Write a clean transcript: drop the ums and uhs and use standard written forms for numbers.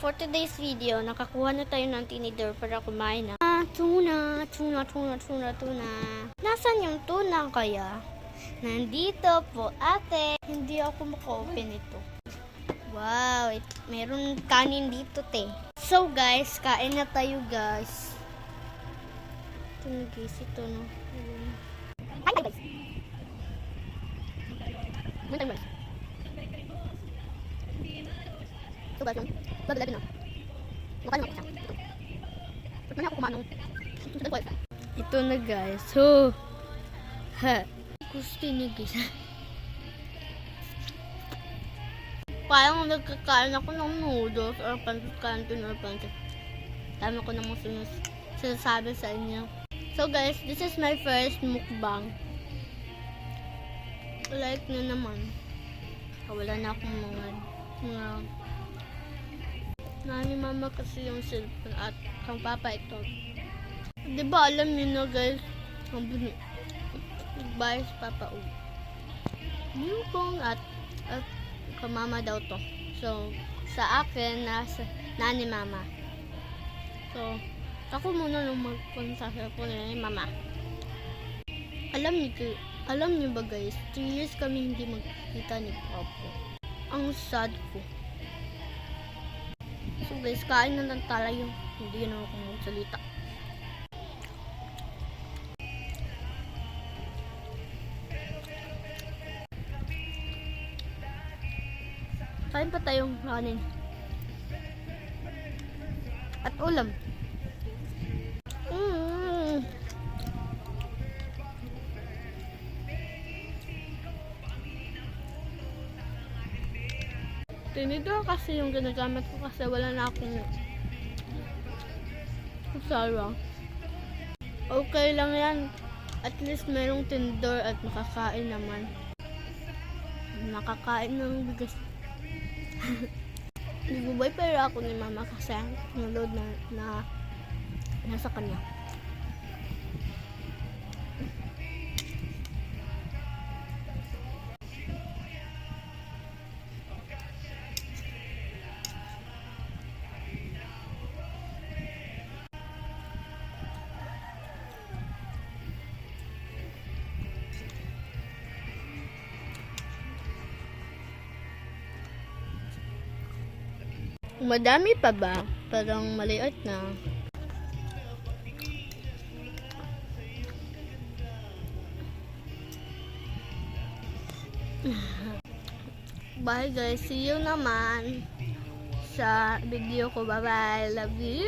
for today's video, nakakuha na tayo ng tinidor para kumain na. Tuna. Nasaan yung tuna kaya? Nandito po, ate. Hindi ako maka-open ito. Wow, meron kanin dito, te. So guys, kain na tayo guys. Ito na guys, ito no. Kain tayo guys. Kain tayo guys. So guys, yung babalapin na. Mukha naman ako siya. Ba't na ako kumanong? Ito na guys. So, gusto niyo guys. Parang nagkakain ako ng noodles or pancit canton or pancit. Dami ko namang sinasabi sa inyo. So guys, this is my first mukbang. Like nyo naman. Wala na akong mga ni mama kasi yung cellphone at kang papa ito. Diba alam niyo na guys, nagbayad si papa Yukong at kamama daw to. So, sa akin, na ni mama. So, ako muna nung magkonsa po ni mama. Alam niyo ba guys, 3 years kami hindi magkita ni papa. Ang sad ko. So guys, kain na lang tayo. Hindi na ako magsalita. Kain pa tayong kanin. At ulam. Tinidor kasi yung ginagamit ko kasi wala na akong kutsara. Okay lang yan. At least merong tinidor at makakain naman. Nakakain ng bigas. Nagbubay pero ako ni mama kasi naload na nasa kanya. Madami pa ba? Parang maliit na. Bye guys. See you naman sa video ko. Bye bye. Love you.